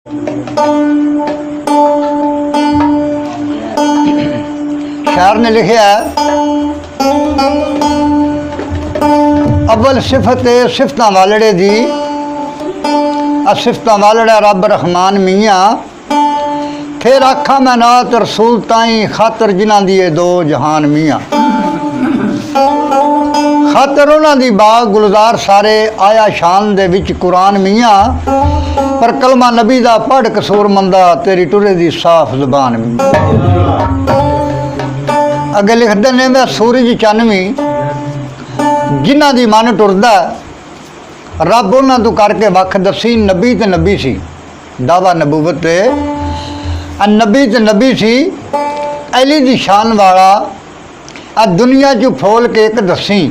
शायर ने लिखा अव्वल सिफत सिफत वालड़े दी सिफत वालड़ा रब रहमान मियाँ फिर आखा मैं नात रसूल ताई खातर जिन्हां दी दो जहान मियाँ खातर उन्हां दी बाग गुलजार सारे आया शान दे विच कुरान मियाँ पर कलमा नबी दा पढ़ कसूर मंदा तेरी टुरे दी साफ जुबान मियाँ। अगे लिखते ने मैं सूरज चानवी जिन्हां दी मन टुरदा रब उन्हां तो करके वख दसी नबी ते नबी सी दावा नबूवत नबी ते नबी सी अली दी शान वाला आ दुनिया चू फोल के एक दसी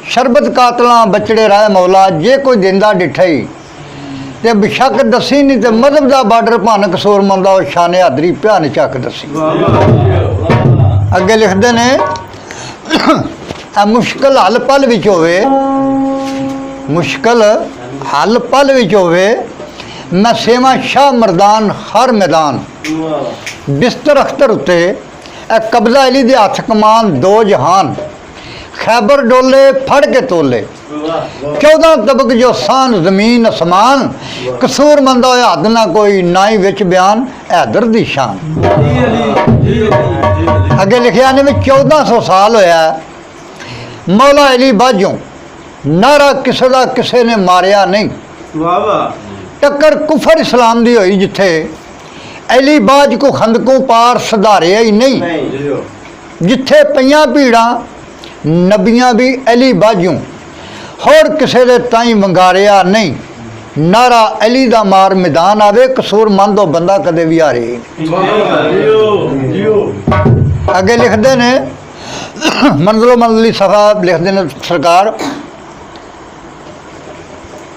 शरबत कातला बचड़े राय मौला जे कोई दिंदा डिठई ते बेशक दसी नहीं ते मजहब दा बार्डर भन कसूर मंदा और शाने हादरी भ्यान चक दसी। अगे लिखते ने मुश्किल हल पल विच होवे मुश्किल हल पल विच होवे मैं सेवा शाह मरदान हर मैदान बिस्तर अख्तर उत्ते कब्जा अली दे हथ कमान दो जहान खैबर डोले फड़ के तोले 14 तबक जो सान जमीन आसमान कसूर मंदा होया हद ना कोई ना ही विच बयान हैदर दी शान। अगे लिखिया ने 1400 साल होया मौला अली बाजों नारा किसे दा किसे ने मारिया नहीं टक्कर कुफर इस्लाम दी होई जिथे अली बाज को खंदकों पार सुधारिया ही नहीं जिथे पईयां भीड़ा नबियां भी अली बाजों होर किसे दे ताई वंगारिया नहीं नारा अली दा मार मैदान आवे कसूर मंद हो बंदा कदे भी हारे। अगे लिखते ने मंजलो मंजली सफा लिखते हैं सरकार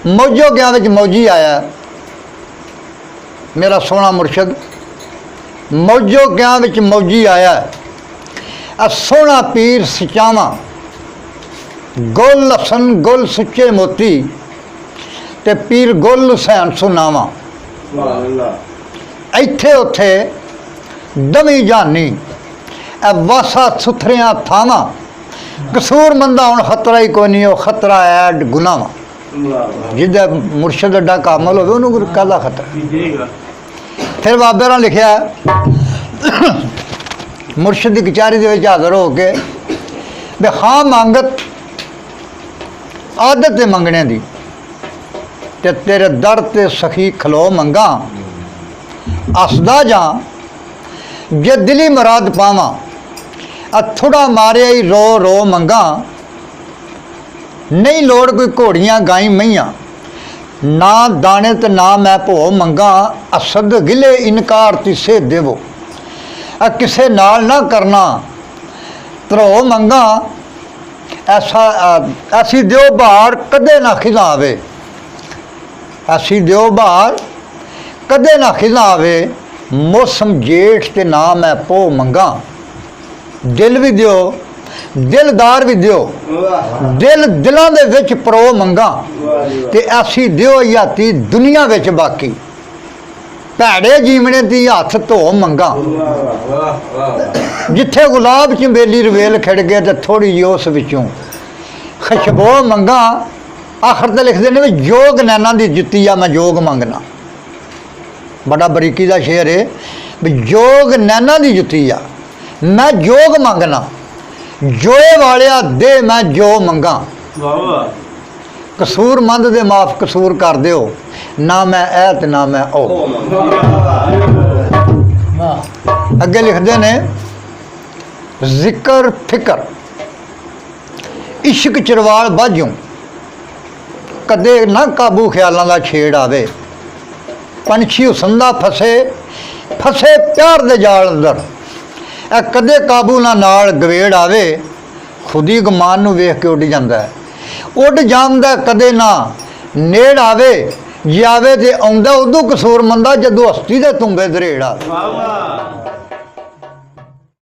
मौजो क्या विच मौजी आया मेरा सोना मुर्शद मौजो क्या विच मौजी आया सोना पीर सचावा गुल हसन गुल सुच्चे मोती ते पीर गुल हुसैन सुनावा इत्थे उत्थे दमी जानी वासा सुथरिया थावा कसूर मंदा हुण खतरा ही कोई नहीं खतरा ऐड गुनावा जिदा मुर्शद अड्डा कामल हो उन्होंने काला खतरा। फिर बाबे ने लिखा मुर्शद की कचहरी के हाजिर हो के बे हाँ मंगत आदत है मंगने दी ते तेरे दर ते सखी खलो मंगा हसदा जा जे दिली मुराद पावा थोड़ा मारे ही रो रो मंगा नहीं लोड़ कोई घोड़ियाँ गाई मईयां ना दाने ते ना मैं भो मंगा असद गिले इनकार तिसे देवो किसे नाल ना करना त्रो मंगा ऐसा ऐसी दियो बहार कदे ना खिजा आवे ऐसी दियो बहार कदे ना खिजा आवे मौसम जेठ ते ना मैं भो मंगा दिल भी दियो दिलदार भी दियो दिल दिलों दे विच परो मंगा ते ऐसी दियो याती दुनिया विच बाकी भैड़े जीवने दी हथ धो मंगा जिथे गुलाब चंबेली रवेल खिड़ गए तो थोड़ी जी उस विचों खुशबो मंगा। आखिर तो लिखते ने जोग नैना दी जुत्ती आ मैं जोग मंगना बड़ा बरीकी का शेर है भी जोग नैना दी जुत्ती आ मैं जोग मंगना जोए वालिया दे मैं जो मंगा कसूर मंद दे माफ कसूर कर दियो ना मैं ऐत ना मैं ओ। अगे लिखते ने जिक्र फिकर इश्क चिरवाल बाजों कदे ना काबू ख्यालों का छेड़ आवे पंछी हुसंदा फसे फसे प्यार दे जाल अंदर कदे काबू ना नाल गवेड़ आवे खुद ही गमान नूं वेख के उड़ जांदा है उड़ जांदा कदे ना नेड़ आवे जे आवे ते आउंदा उदों कसूर मंदा जदों हस्ती दे तुम्बे दरेड़ आवे।